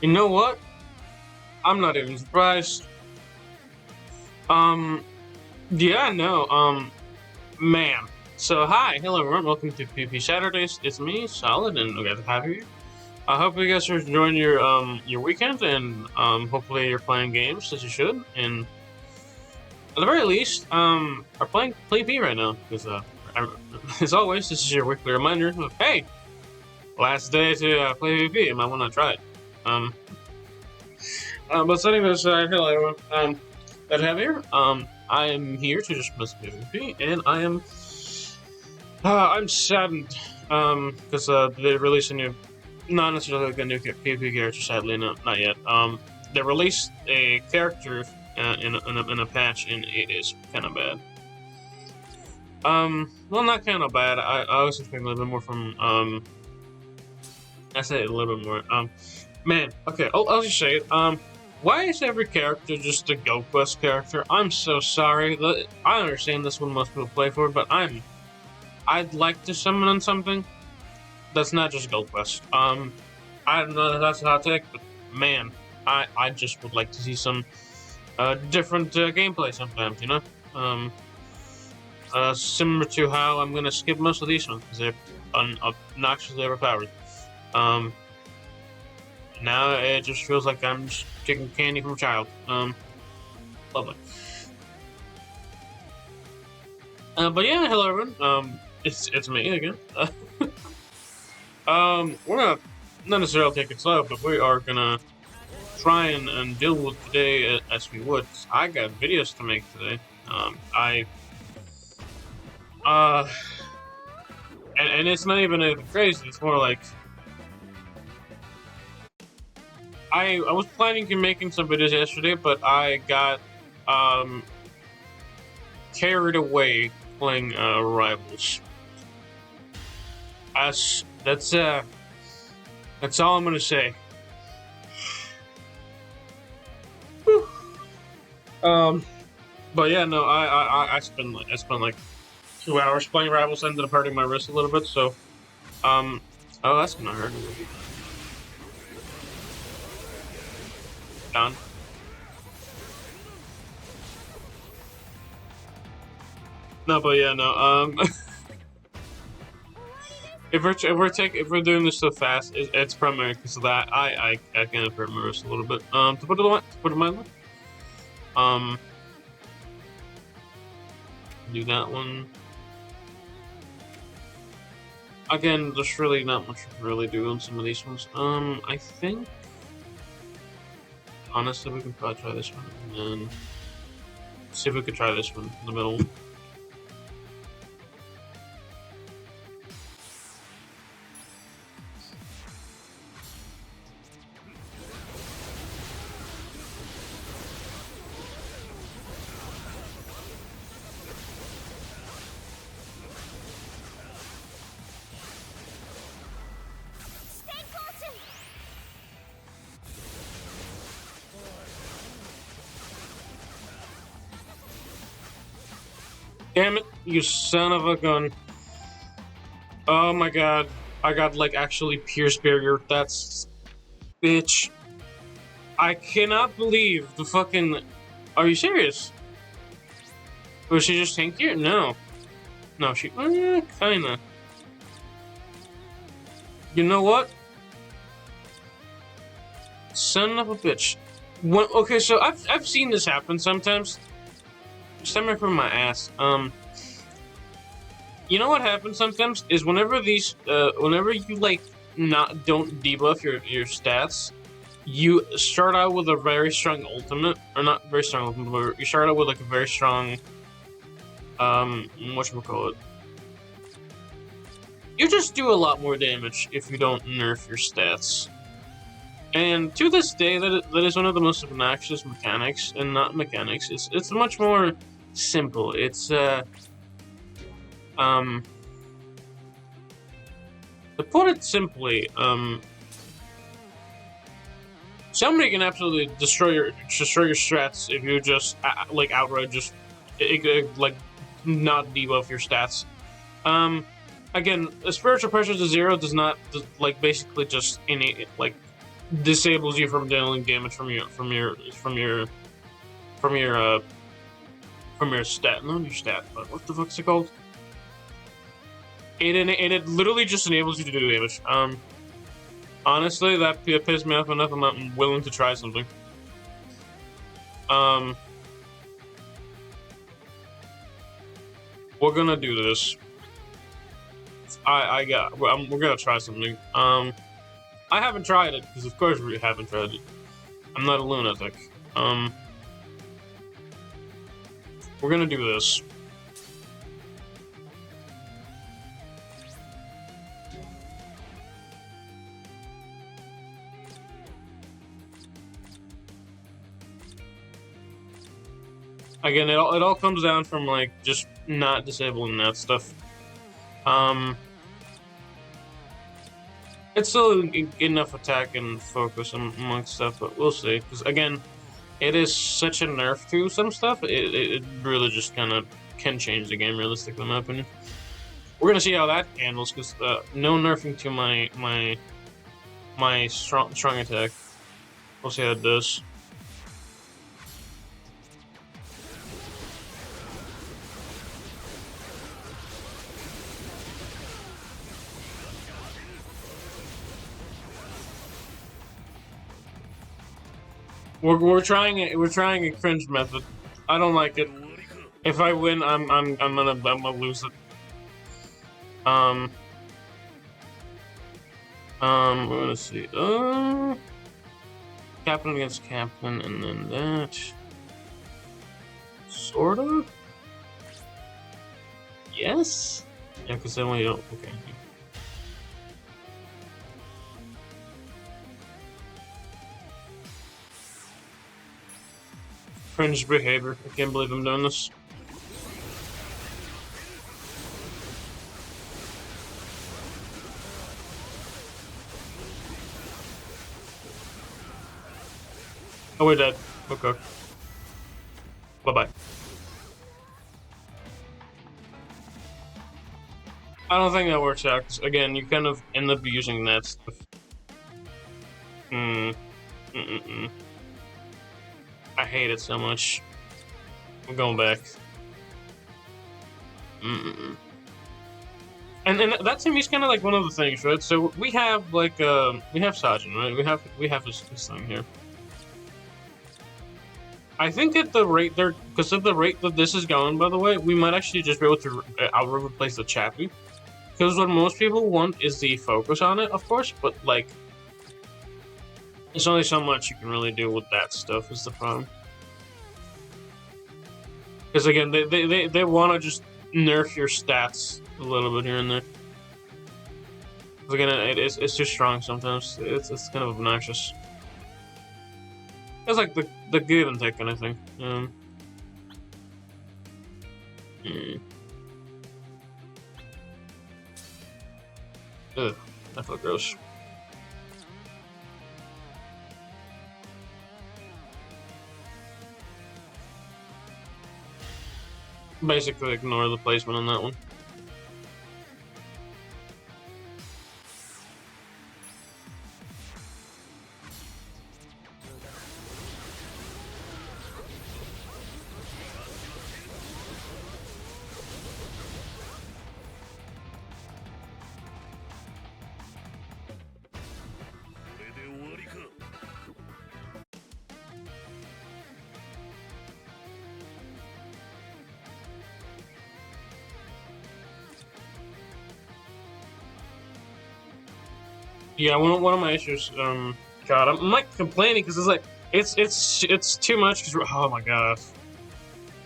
You know what? I'm not even surprised. Um, yeah, no, man. So, hi, hello everyone, welcome to PP Saturdays. It's me, Solid, and we got to have you. I hope you guys are enjoying your weekend, and hopefully you're playing games as you should, and at the very least, are playing PvP right now, because, as always, this is your weekly reminder of, hey, last day to play PvP, you might want to try it. Um, but setting this aside, hello everyone, glad to have you here. I am here to just mess with PvP, and I'm saddened, because, they released a new, not necessarily like a new PvP character, sadly, not yet. They released a character, in a patch, and it is kind of bad. Well, not kind of bad. I was expecting a little bit more from, I say a little bit more. Man, okay, I'll just say it. Why is every character just a Go Quest character? I'm so sorry. I understand this one most people play for, but I'd like to summon on something that's not just Go Quest. I don't know if that's a hot take, but man, I just would like to see some different gameplay sometimes, you know? Similar to how I'm gonna skip most of these ones because they're obnoxiously overpowered. Now it just feels like I'm just taking candy from a child. Lovely. But yeah, hello everyone. It's me again. We're not necessarily take it slow, but we are gonna try and deal with today as we would. I got videos to make today. And it's not even anything crazy. It's more like I was planning on making some videos yesterday, but I got carried away playing Rivals. That's all I'm gonna say. But yeah, no, I spent like 2 hours playing Rivals. Ended up hurting my wrist a little bit, so oh, that's gonna hurt. Done. No, but yeah, no. If we're doing this so fast, it's primarily because of that. I kind of hurt my wrist a little bit. To put it mildly. Do that one. Again, there's really not much to really do on some of these ones. I think honestly we can probably try this one and then see if we could try this one in the middle. Damn it, you son of a gun. Oh my god. I got, like, actually Pierce Barrier. That's... Bitch. I cannot believe the fucking... Are you serious? Was she just tankier? No. No, she... kinda. You know what? Son of a bitch. Okay, so I've seen this happen sometimes. Stemming from my ass. You know what happens sometimes is whenever you like don't debuff your stats, you start out with a very strong ultimate, or not very strong ultimate, but you start out with like a very strong whatchamacallit. You just do a lot more damage if you don't nerf your stats. And to this day, that is one of the most obnoxious mechanics, and not mechanics. It's much more simple. It's to put it simply, somebody can absolutely destroy your strats if you just like outright just like not debuff your stats. Again, a spiritual pressure to 0 does not like basically just innate like disables you from dealing damage from your stat. Not your stat, but what the fuck's it called? It literally just enables you to do damage. Honestly, that pissed me off enough. I'm not willing to try something. We're gonna do this. We're gonna try something. I haven't tried it because of course we haven't tried it. I'm not a lunatic. We're gonna do this. Again, it all comes down from like just not disabling that stuff. It's still enough attack and focus amongst stuff, but we'll see. Because again, it is such a nerf to some stuff. It really just kind of can change the game realistically, in my opinion. We're gonna see how that handles. Because no nerfing to my strong attack. We'll see how it does. We're trying it. We're trying a cringe method. I don't like it. If I win, I'm gonna lose it. We're gonna see. Captain against captain, and then that. Sorta. Yes. Yeah, because then we don't. Okay. Cringe behavior. I can't believe I'm doing this. Oh, we're dead. Okay. Bye-bye. I don't think that works out, because again, you kind of end up using that stuff. I hate it so much. I'm going back. And that to me is kind of like one of the things, right? So we have like we have Sajin, right? We have this thing here. I think at the rate because of the rate that this is going, by the way, we might actually just be able to replace the Chappie. Because what most people want is the focus on it, of course, but like, there's only so much you can really do with that stuff is the problem. Because again, they want to just nerf your stats a little bit here and there. Because again, it's too strong sometimes. It's kind of obnoxious. It's like the give and take kind of thing. Ugh, that felt gross. Basically ignore the placement on that one. Yeah, one of my issues, God, I'm like complaining because it's like it's too much. Cause oh my god.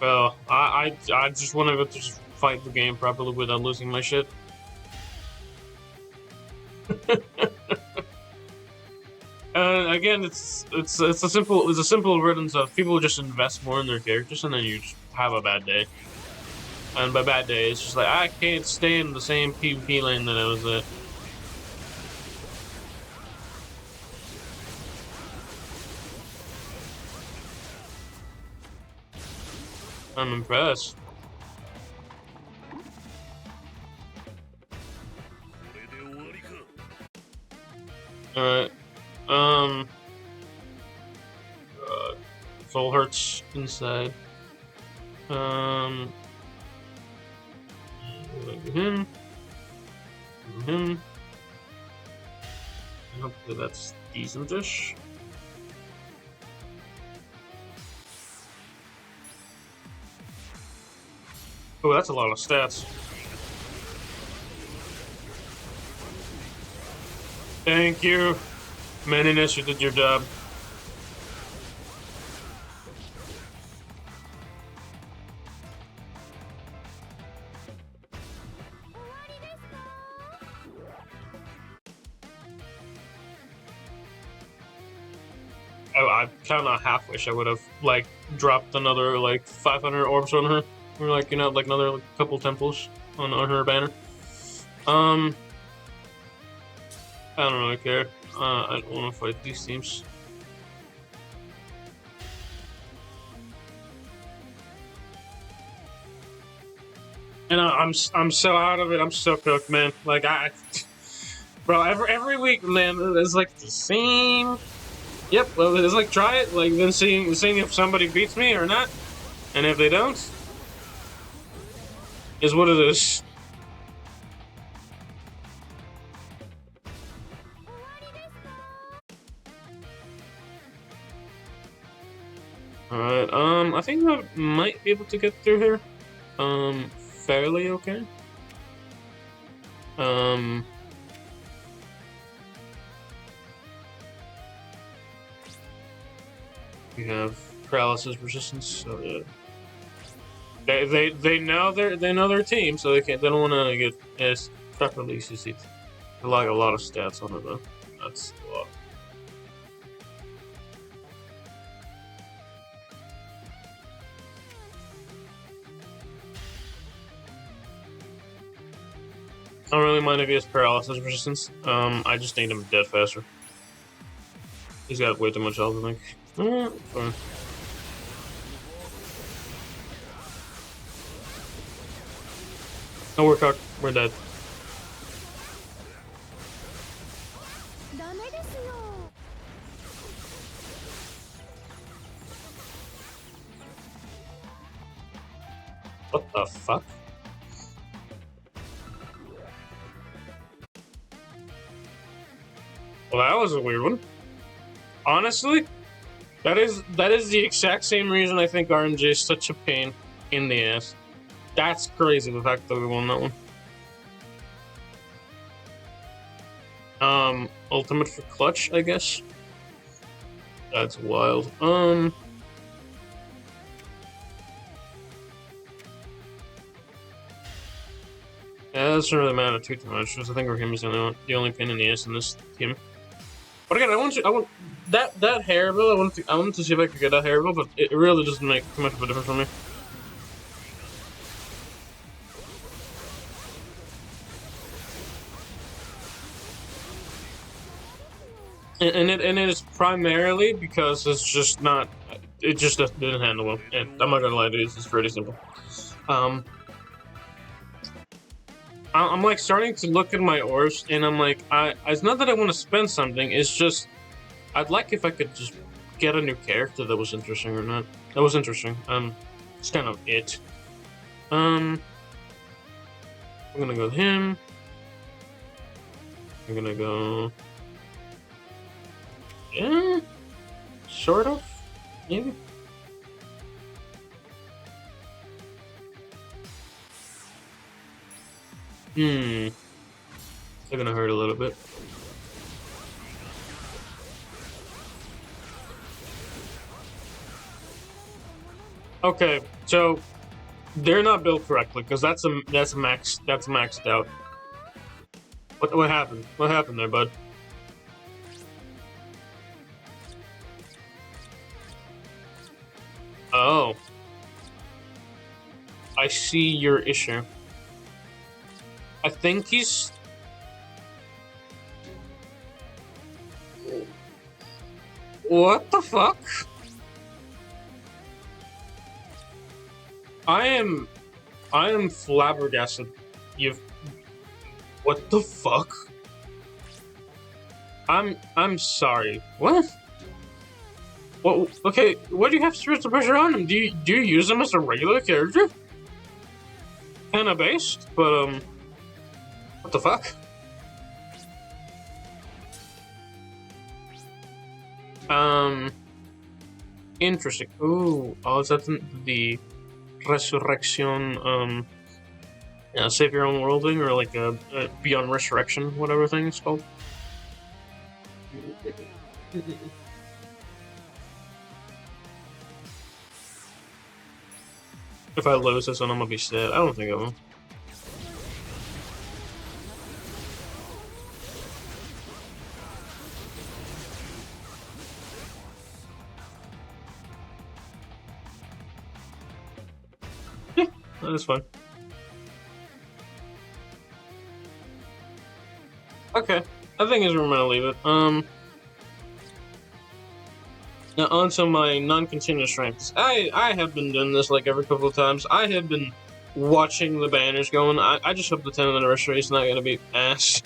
Well, I just want to just fight the game properly without losing my shit. Again, it's a simple riddance of people just invest more in their characters and then you just have a bad day. And by bad day, it's just like I can't stay in the same PvP lane that I was at. I'm impressed. Alright. Um, Soul Hearts inside. Him. Him. Hopefully that's decentish. Oh, that's a lot of stats. Thank you. Meninas, you did your job. I kind of half wish I would have, like, dropped another, like, 500 orbs on her. Or, like, you know, like, another like, couple temples on her banner. I don't really care. I don't want to fight these teams. And I'm so out of it. I'm so cooked, man. Like, bro, every week, man, it's like the same. Yep, well, it's like try it, like then seeing if somebody beats me or not, and if they don't, is what it is. All right, I think I might be able to get through here, fairly okay. We have paralysis resistance, so yeah. They know their team, so they don't want to get as trap releases. They like a lot of stats on it though. That's a lot. I don't really mind if he has paralysis resistance. I just need him dead faster. He's got way too much health, I think. Fine. Oh, we're cocked. We're dead. What the fuck? Well, that was a weird one. Honestly, that is the exact same reason I think RNG is such a pain in the ass. That's crazy, the fact that we won that one. Ultimate for clutch, I guess. That's wild. Yeah, that doesn't really matter too much, because I think Orihime is the only pain in the ass in this team. But again, I want that hair bill. I wanted to see if I could get that hair bill, but it really doesn't make too much of a difference for me. And it is primarily because it's just not. It just didn't handle well. And I'm not gonna lie to you, it's pretty simple. I'm like starting to look at my orbs, and I'm like, it's not that I want to spend something. It's just I'd like if I could just get a new character that was interesting or not. That was interesting. It's kind of it. I'm gonna go with him. I'm gonna go. Yeah, sort of, maybe. They're gonna hurt a little bit. Okay, so they're not built correctly because that's maxed out. What happened? What happened there, bud? Oh, I see your issue. I think he's. What the fuck? I am flabbergasted. What the fuck? I'm sorry. What? Well, okay. What do you have spiritual pressure on him? Do you use him as a regular character? Kinda based, but what the fuck? Interesting. Ooh, oh, is that the resurrection? Save your own world thing, or like a beyond resurrection, whatever thing it's called. If I lose this one, I'm gonna be sad. I don't think I will. Yeah, that is fine. Okay, I think is where I'm gonna leave it. Now onto my non-continuous ranks. I have been doing this like every couple of times. I have been watching the banners going. I just hope the 10th anniversary is not gonna be ass.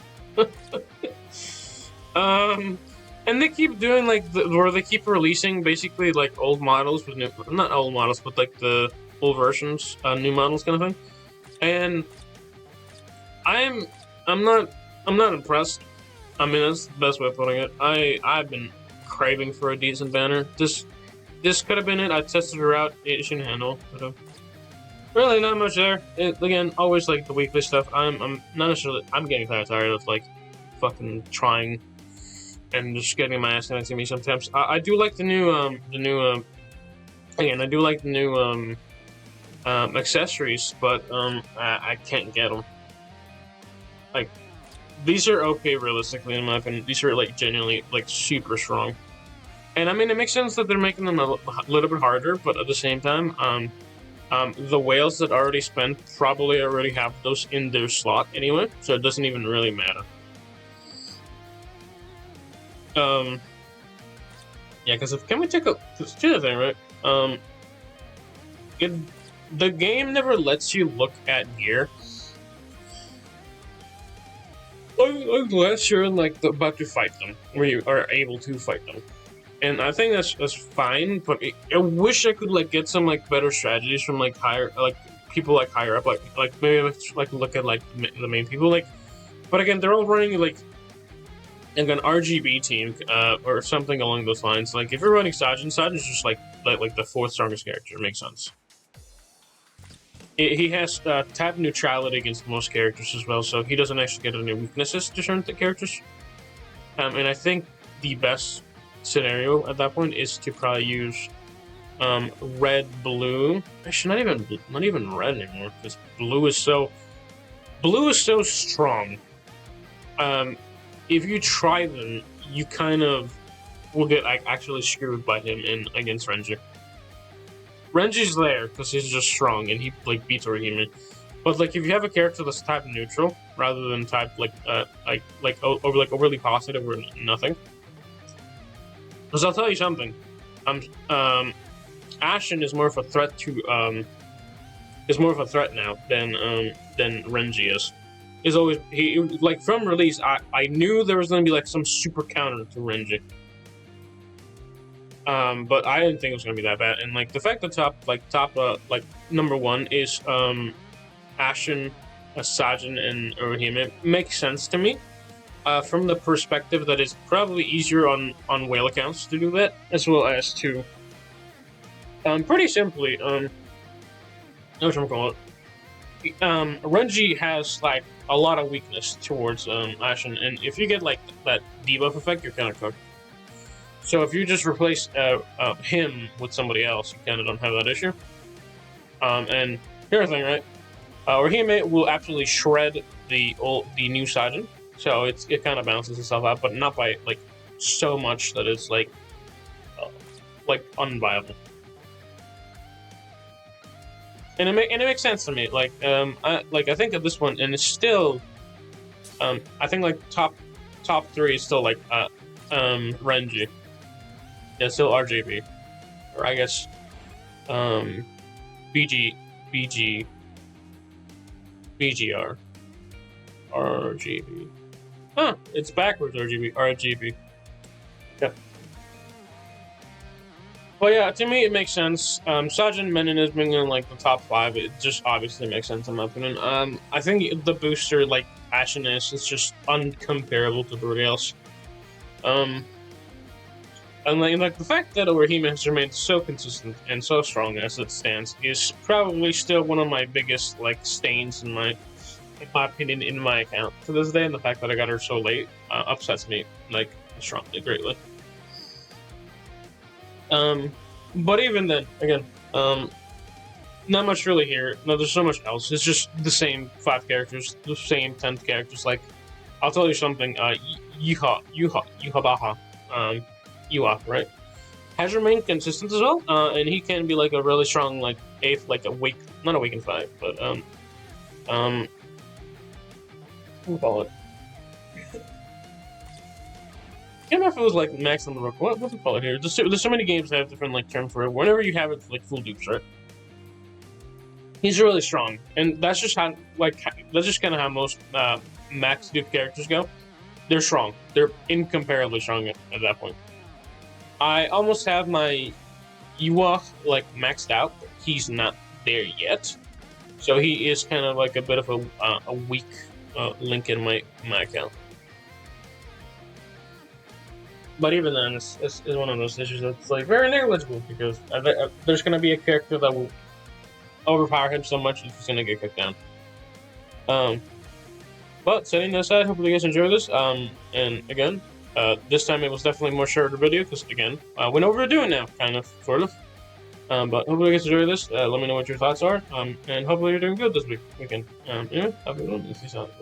And they keep doing like where they keep releasing basically like old models with new, not old models, but like the old versions, new models kind of thing. And I'm not impressed. I mean, that's the best way of putting it. I've been craving for a decent banner. This could have been it. I tested her out. It shouldn't handle. But really, not much there. Again, always like the weekly stuff. I'm not necessarily. I'm getting kind of tired of like fucking trying and just getting my ass handed to me sometimes. I do like the new again, I do like the new accessories, but I can't get them. Like, these are okay realistically in my opinion. These are like genuinely like super strong. And I mean, it makes sense that they're making them a little bit harder, but at the same time, the whales that already spent probably already have those in their slot anyway, so it doesn't even really matter. Yeah, because can we take a do the thing right? The game never lets you look at gear unless you're like about to fight them, where you are able to fight them. And I think that's fine, but I wish I could like get some like better strategies from like higher like people like higher up, like maybe like look at like the main people like. But again, they're all running like an RGB team or something along those lines. Like if you're running Sajin, Sajin's just like the fourth strongest character. It makes sense. He has tab neutrality against most characters as well, so he doesn't actually get any weaknesses to certain characters. And I think the best scenario at that point is to probably use red, blue. Actually, not even red anymore because blue is so strong. If you try them, you kind of will get like actually screwed by him in against Renji. Renji's there because he's just strong and he like beats Orihime. But like if you have a character that's type neutral rather than type overly positive or nothing. Because I'll tell you something, Ashen is more of a threat to is more of a threat now than Renji is. Is always he like from release. I knew there was gonna be like some super counter to Renji. But I didn't think it was gonna be that bad. And like the fact that top number one is Ashen, Sajin, and Orihime makes sense to me. From the perspective that it's probably easier on whale accounts to do that, as well as to pretty simply what should I call it? Renji has like a lot of weakness towards Ashen, and if you get like that debuff effect, you're kind of cooked. So if you just replace him with somebody else, you kind of don't have that issue. And here's the thing, right? Orihime will absolutely shred the new Sajin, so it kind of balances itself out, but not by like so much that it's like unviable. And it makes sense to me. Like I think at this one, and it's still, I think like top 3 is still like Renji. Yeah, still RJB, or I guess BGR, RGB. Huh, it's backwards RGB. Yep. But yeah, to me it makes sense. Sajin meninas being in like the top 5, it just obviously makes sense in my opinion. I think the booster like ashiness is just uncomparable to everybody else. And like the fact that Orihime has remained so consistent and so strong as it stands is probably still one of my biggest like stains in my opinion in my account to this day. And the fact that I got her so late upsets me like strongly, greatly. But even then, again, not much really here. No, there's so much else. It's just the same 5 characters, the same 10 characters. Like, I'll tell you something. Yuhabaha, Yuha, right? Has remained consistent as well, and he can be like a really strong like 8th, like not awakened 5, but what call it? I can't remember if it was like max on the rook. What's it called here? There's so many games that have different like terms for it. Whenever you have it like full dupes, right? He's really strong, and that's just how that's just kind of how most max dupe characters go. They're strong. They're incomparably strong at that point. I almost have my Yuwa like maxed out. But he's not there yet, so he is kind of like a bit of a weak link in my account. But even then, it's one of those issues that's like very negligible because there's going to be a character that will overpower him so much he's going to get kicked down. But setting that aside, hopefully you guys enjoy this. And again, this time it was definitely more shorter video because again, we know what we're doing now, kind of, sort of. But hopefully you guys enjoy this. Let me know what your thoughts are. And hopefully you're doing good this weekend. Anyway, have a good one. Peace out.